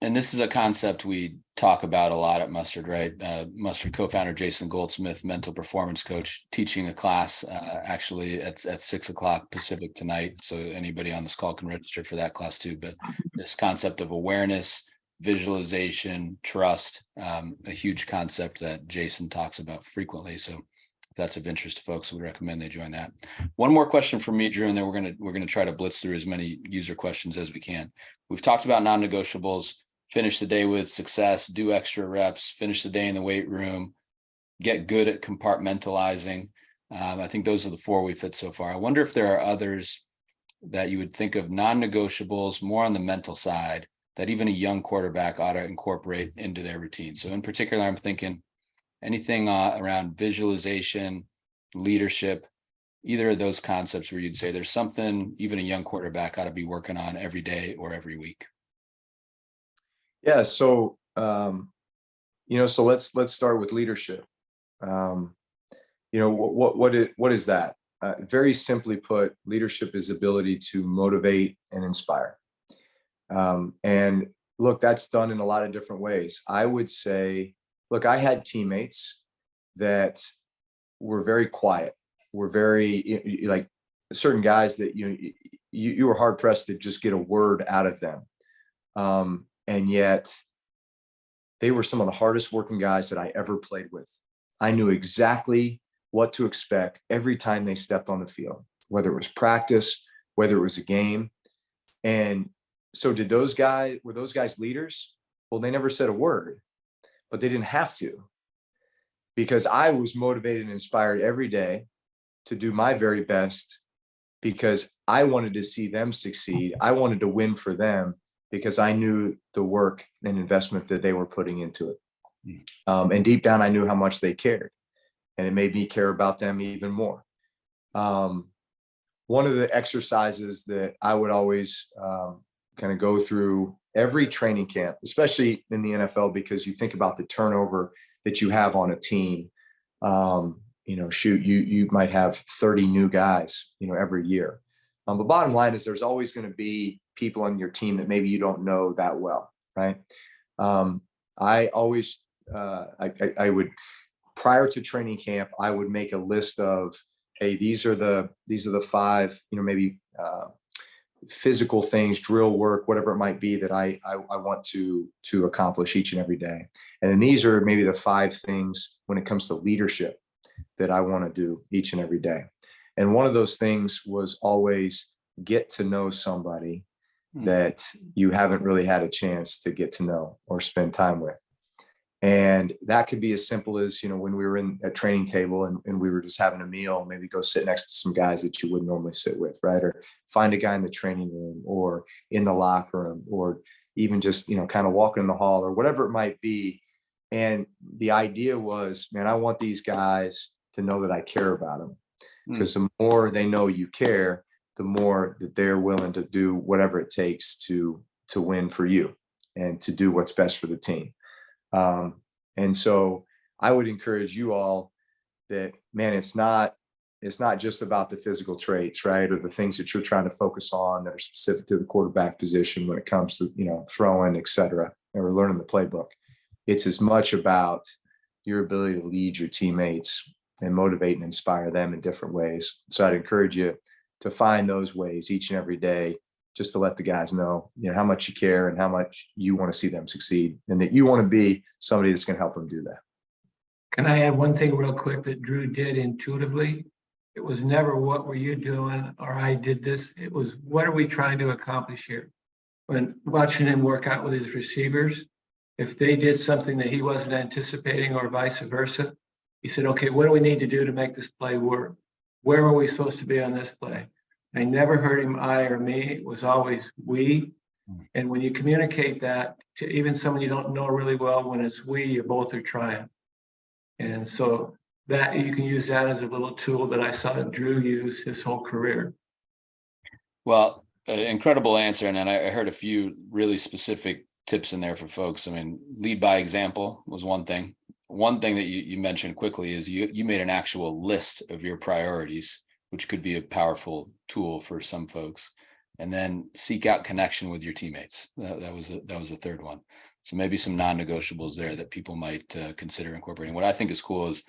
and this is a concept we talk about a lot at Mustard, right? Mustard co-founder Jason Goldsmith, mental performance coach, teaching a class actually at 6:00 Pacific tonight. So anybody on this call can register for that class too. But this concept of awareness, visualization, trust, a huge concept that Jason talks about frequently. So if that's of interest to folks, we recommend they join that. One more question from me, Drew, and then we're gonna try to blitz through as many user questions as we can. We've talked about non-negotiables. Finish the day with success, do extra reps, finish the day in the weight room, get good at compartmentalizing. I think those are the 4 we've hit so far. I wonder if there are others that you would think of, non-negotiables, more on the mental side, that even a young quarterback ought to incorporate into their routine. So in particular, I'm thinking anything around visualization, leadership, either of those concepts where you'd say there's something even a young quarterback ought to be working on every day or every week. Yeah. So, so let's start with leadership. What is that? Very simply put, leadership is ability to motivate and inspire. And look, that's done in a lot of different ways. I would say, look, I had teammates that were very quiet, were very like certain guys that you were hard pressed to just get a word out of them. And yet they were some of the hardest working guys that I ever played with. I knew exactly what to expect every time they stepped on the field, whether it was practice, whether it was a game. And so were those guys leaders? Well, they never said a word, but they didn't have to, because I was motivated and inspired every day to do my very best, because I wanted to see them succeed. I wanted to win for them, because I knew the work and investment that they were putting into it. And deep down, I knew how much they cared, and it made me care about them even more. One of the exercises that I would always kind of go through every training camp, especially in the NFL, because you think about the turnover that you have on a team. You might have 30 new guys, every year. But bottom line is there's always going to be people on your team that maybe you don't know that well, right? I always, I would, prior to training camp, I would make a list of, hey, these are the 5, maybe physical things, drill work, whatever it might be that I want to accomplish each and every day. And then these are maybe the 5 things when it comes to leadership that I want to do each and every day. And one of those things was always get to know somebody that you haven't really had a chance to get to know or spend time with. And that could be as simple as, when we were in a training table and we were just having a meal, maybe go sit next to some guys that you wouldn't normally sit with, right? Or find a guy in the training room or in the locker room, or even just, kind of walking in the hall or whatever it might be. And the idea was, man, I want these guys to know that I care about them, because the more they know you care, the more that they're willing to do whatever it takes to win for you and to do what's best for the team. And so I would encourage you all that, man, it's not just about the physical traits, right? Or the things that you're trying to focus on that are specific to the quarterback position when it comes to, throwing, et cetera, or learning the playbook. It's as much about your ability to lead your teammates and motivate and inspire them in different ways. So I'd encourage you to find those ways each and every day just to let the guys know, how much you care and how much you want to see them succeed, and that you want to be somebody that's going to help them do that. Can I add one thing real quick that Drew did intuitively? It was never what were you doing or I did this. It was what are we trying to accomplish here? When watching him work out with his receivers, if they did something that he wasn't anticipating or vice versa, he said, okay, what do we need to do to make this play work? Where are we supposed to be on this play? I never heard him I or me. It was always we. And when you communicate that to even someone you don't know really well, when it's we, you both are trying. And so that you can use that as a little tool that I saw Drew use his whole career. Well, incredible answer. And then I heard a few really specific tips in there for folks. I mean, lead by example was one thing. One thing that you mentioned quickly is you made an actual list of your priorities, which could be a powerful tool for some folks. And then seek out connection with your teammates. That was a third one. So maybe some non-negotiables there that people might consider incorporating. What I think is cool is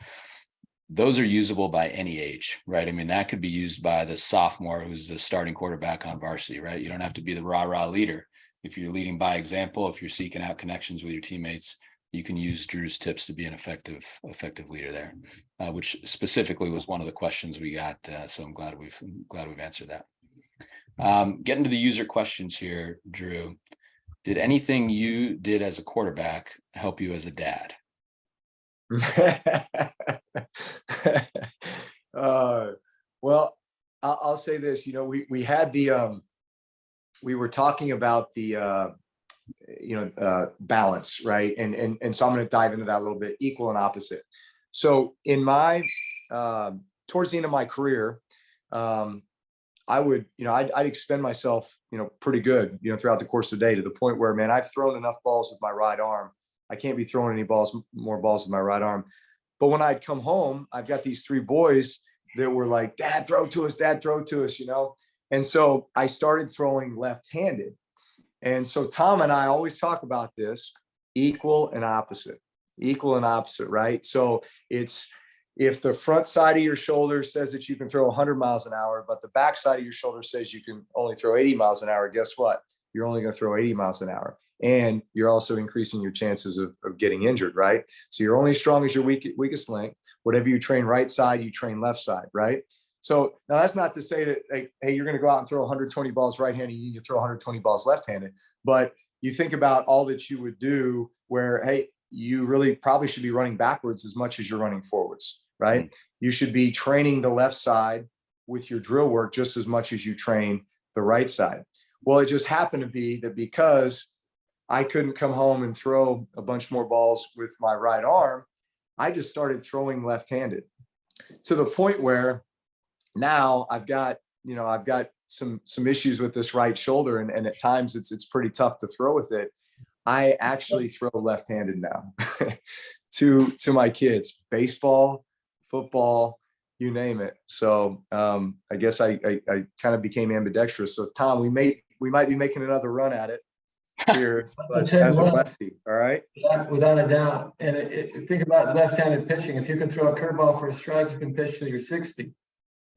those are usable by any age, right? I mean, that could be used by the sophomore who's the starting quarterback on varsity, right? You don't have to be the rah-rah leader. If you're leading by example, if you're seeking out connections with your teammates, you can use Drew's tips to be an effective leader there, which specifically was one of the questions we got. So I'm glad we've answered that. Getting to the user questions here, Drew. Did anything you did as a quarterback help you as a dad? Well, I'll say this. We had we were talking about the balance, right? And so I'm going to dive into that a little bit. Equal and opposite. So in my towards the end of my career, I would, I'd expend myself, pretty good, throughout the course of the day, to the point where, man, I've thrown enough balls with my right arm. I can't be throwing more balls with my right arm. But when I'd come home, I've got these three boys that were like, Dad, throw to us, Dad, throw to us, And so I started throwing left-handed. And so Tom and I always talk about this, equal and opposite, right? So it's, if the front side of your shoulder says that you can throw 100 miles an hour, but the back side of your shoulder says you can only throw 80 miles an hour, guess what? You're only going to throw 80 miles an hour. And you're also increasing your chances of getting injured, right? So you're only as strong as your weakest link. Whatever you train right side, you train left side, right? So now that's not to say that, like, hey, you're going to go out and throw 120 balls right-handed, you need to throw 120 balls left-handed. But you think about all that you would do where, hey, you really probably should be running backwards as much as you're running forwards, right? Mm-hmm. You should be training the left side with your drill work just as much as you train the right side. Well, it just happened to be that because I couldn't come home and throw a bunch more balls with my right arm, I just started throwing left-handed, to the point where now I've got some issues with this right shoulder, and at times it's pretty tough to throw with it. I actually throw left-handed now to my kids, baseball, football, you name it. So I guess I kind of became ambidextrous. So Tom, we might be making another run at it here, but as a lefty, all right? Yeah, without a doubt. And think about left-handed pitching. If you can throw a curveball for a strike, you can pitch till you're 60.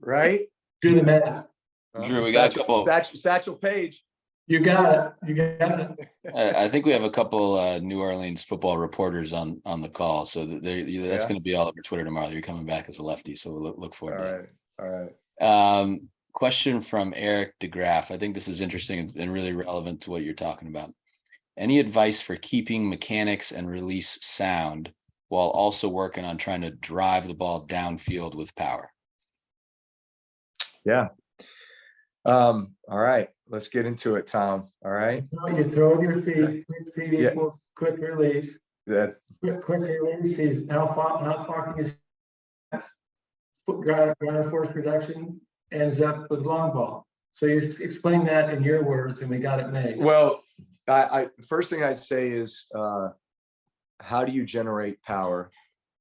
Right? Do the math. Drew, we got a couple. Satchel Paige. You got it. I think we have a couple New Orleans football reporters on the call, so that's going to be all over Twitter tomorrow. You're coming back as a lefty, so we'll look forward to it. All right. Question from Eric DeGraff. I think this is interesting and really relevant to what you're talking about. Any advice for keeping mechanics and release sound while also working on trying to drive the ball downfield with power? Yeah. All right. Let's get into it, Tom. All right. You throw your feet. Quick feet equals quick release. That's quick release is how far can his foot ground force reduction ends up with long ball. So you explain that in your words, and we got it made. Well, I first thing I'd say is, how do you generate power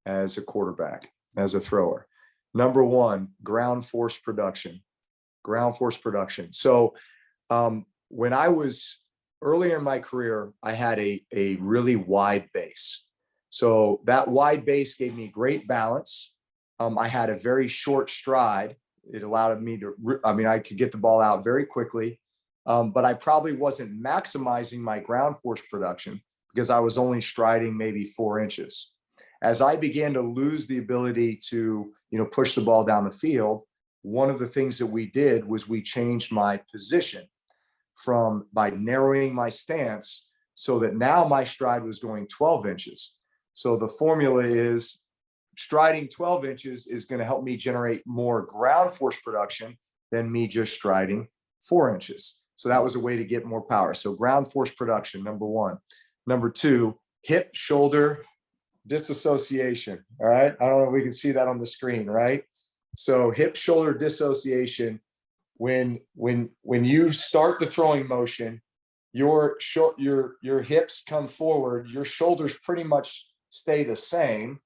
as a quarterback, as a thrower? Number one, ground force production. So when I was earlier in my career, I had a really wide base. So that wide base gave me great balance. I had a very short stride. It allowed me to, I could get the ball out very quickly. But I probably wasn't maximizing my ground force production because I was only striding maybe 4 inches. As I began to lose the ability to, push the ball down the field, one of the things that we did was we changed my position by narrowing my stance so that now my stride was going 12 inches. So the formula is striding 12 inches is going to help me generate more ground force production than me just striding 4 inches. So that was a way to get more power. So ground force production, number one. Number two, hip shoulder disassociation. All right. I don't know if we can see that on the screen, right? So hip shoulder dissociation, when you start the throwing motion, your hips come forward, your shoulders pretty much stay the same,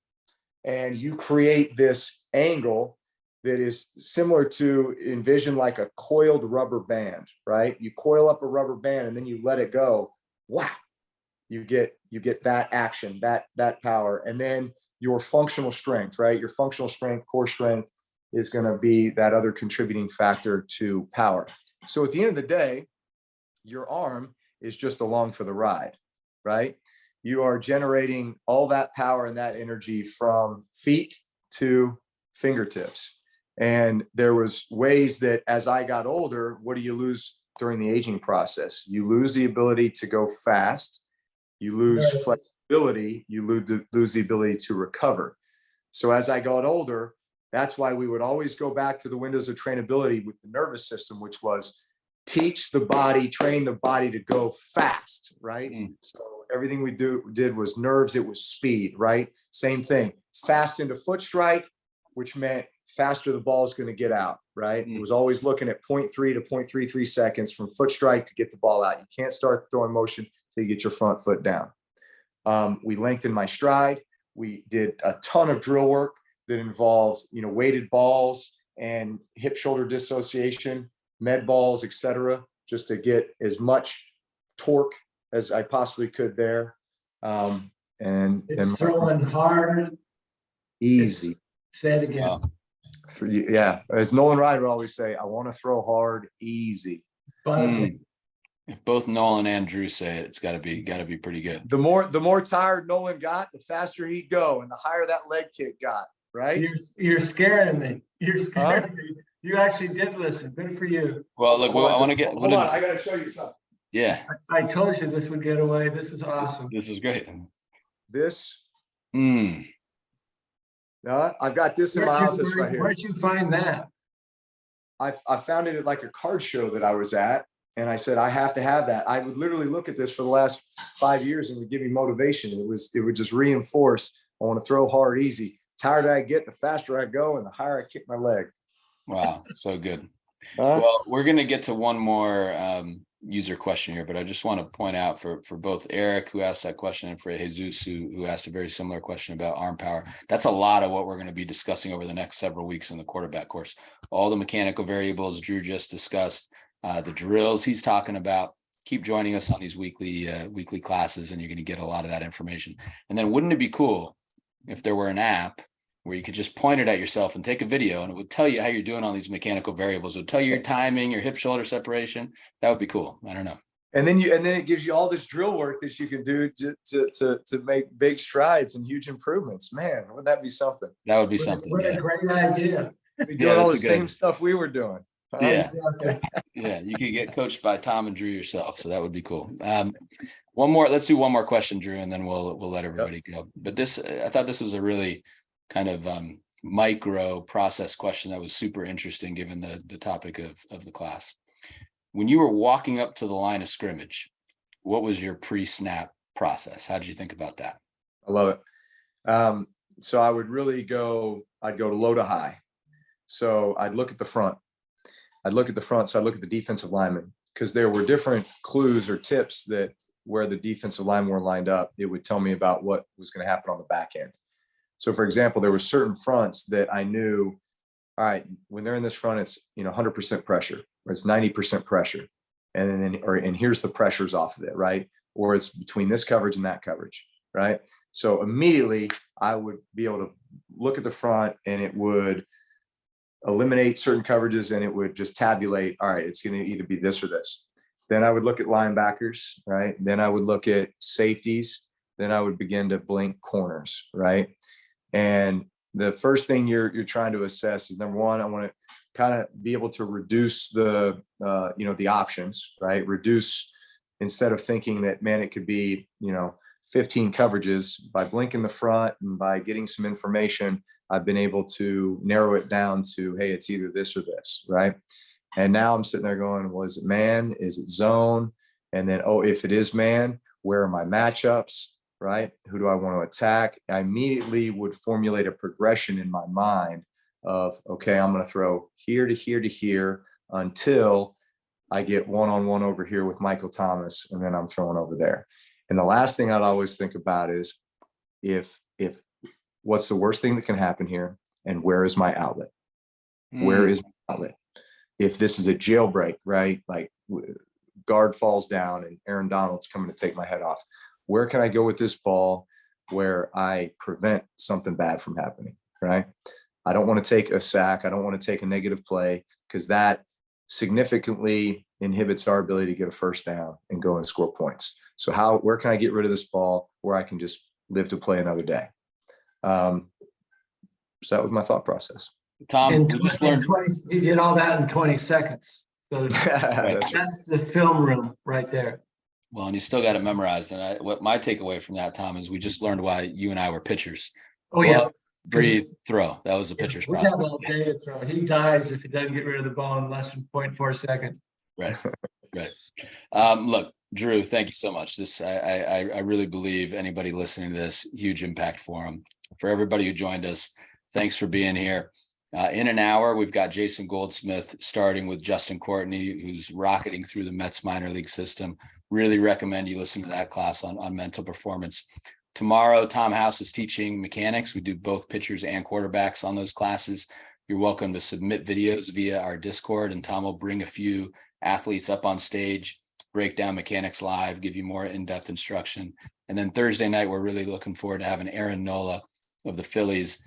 and you create this angle that is similar to, envision like a coiled rubber band, right? You coil up a rubber band and then you let it go. Wow. You get that action, that power. And then your functional strength, right? Your functional strength, core strength is going to be that other contributing factor to power. So at the end of the day, your arm is just along for the ride, right? You are generating all that power and that energy from feet to fingertips. And there was ways that as I got older, what do you lose during the aging process? You lose the ability to go fast. You lose flexibility. You lose the ability to recover. So as I got older, that's why we would always go back to the windows of trainability with the nervous system, which was teach the body, train the body to go fast, right? So everything we did was nerves, it was speed, right? Same thing, fast into foot strike, which meant faster the ball is going to get out, right? It was always looking at 0.3 to 0.33 seconds from foot strike to get the ball out. You can't start throwing motion till you get your front foot down. We lengthened my stride. We did a ton of drill work that involved, weighted balls and hip shoulder dissociation, med balls, etc., just to get as much torque as I possibly could there. And throwing hard, easy. Say it again. Wow. Yeah, as Nolan Ryan would always say, I want to throw hard, easy. If both Nolan and Drew say it, it's got to be pretty good. The more tired Nolan got, the faster he'd go, and the higher that leg kick got. Right? You're scaring me. You're scaring me. You actually did listen. Good for you. Well, look, I want to get. Hold on, I got to show you something. Yeah. I told you this would get away. This is awesome. This is great. This. I've got this in my office right here. Where'd you find that? I found it at like a card show that I was at, and I said I have to have that. I would literally look at this for the last 5 years, and would give me motivation. It would just reinforce. I want to throw hard, easy. The tighter I get, the faster I go, and the higher I kick my leg. Wow, so good. Well, we're going to get to one more user question here, but I just want to point out for both Eric, who asked that question, and for Jesus, who asked a very similar question about arm power. That's a lot of what we're going to be discussing over the next several weeks in the quarterback course. All the mechanical variables Drew just discussed, the drills he's talking about. Keep joining us on these weekly classes, and you're going to get a lot of that information. And then wouldn't it be cool if there were an app where you could just point it at yourself and take a video, and it would tell you how you're doing on these mechanical variables. It would tell you your timing, your hip shoulder separation. That would be cool. I don't know. And then it gives you all this drill work that you can do to make big strides and huge improvements. Man, wouldn't that be something? That would be something. What a great idea. We're doing all the same stuff we were doing. Yeah. Yeah. You could get coached by Tom and Drew yourself. So that would be cool. Let's do one more question, Drew, and then we'll let everybody go. But I thought this was a really kind of micro process question that was super interesting given the topic of the class. When you were walking up to the line of scrimmage, what was your pre-snap process? How did you think about that? I love it. So I would really I'd go low to high. So I'd look at the front. So I'd look at the defensive lineman, because there were different clues or tips that where the defensive linemen were lined up, it would tell me about what was going to happen on the back end. So for example, there were certain fronts that I knew, all right, when they're in this front, it's 100% pressure, or it's 90% pressure. And here's the pressures off of it, right? Or it's between this coverage and that coverage, right? So immediately I would be able to look at the front, and it would eliminate certain coverages, and it would just tabulate, all right, it's going to either be this or this. Then I would look at linebackers, right? Then I would look at safeties. Then I would begin to blink corners, right? And the first thing you're trying to assess is, number one, I want to kind of be able to reduce the the options, right? Reduce, instead of thinking that, man, it could be 15 coverages. By blinking the front and by getting some information, I've been able to narrow it down to, hey, it's either this or this, right? And now I'm sitting there going, well, is it man? Is it zone? And then, oh, if it is man, where are my matchups, right? Who do I want to attack? I immediately would formulate a progression in my mind of, okay, I'm going to throw here to here to here until I get one-on-one over here with Michael Thomas, and then I'm throwing over there. And the last thing I'd always think about is, if what's the worst thing that can happen here, and where is my outlet? Where is my outlet? If this is a jailbreak, right? Like guard falls down and Aaron Donald's coming to take my head off, where can I go with this ball where I prevent something bad from happening, right? I don't want to take a sack. I don't want to take a negative play, because that significantly inhibits our ability to get a first down and go and score points. So where can I get rid of this ball where I can just live to play another day? So that was my thought process. Tom, we just learned. He did all that in 20 seconds. So that's the film room right there. Well, and you still got it memorized. And what my takeaway from that, Tom, is we just learned why you and I were pitchers. Oh, yeah. Breathe, throw. That was a pitcher's process. All day to throw. He dies if he doesn't get rid of the ball in less than 0.4 seconds. Right. Look, Drew, thank you so much. I really believe anybody listening to this, huge impact for them. For everybody who joined us, thanks for being here. In an hour, we've got Jason Goldsmith starting with Justin Courtney, who's rocketing through the Mets minor league system. Really recommend you listen to that class on mental performance. Tomorrow, Tom House is teaching mechanics. We do both pitchers and quarterbacks on those classes. You're welcome to submit videos via our Discord, and Tom will bring a few athletes up on stage, break down mechanics live, give you more in-depth instruction. And then Thursday night, we're really looking forward to having Aaron Nola of the Phillies,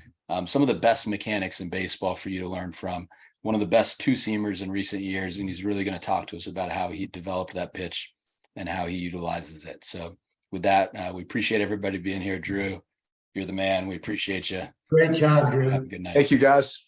some of the best mechanics in baseball for you to learn from. One of the best two-seamers in recent years, and he's really going to talk to us about how he developed that pitch and how he utilizes it. So with that, we appreciate everybody being here. Drew, you're the man. We appreciate you. Great job, Drew. Have a good night. Thank you, guys.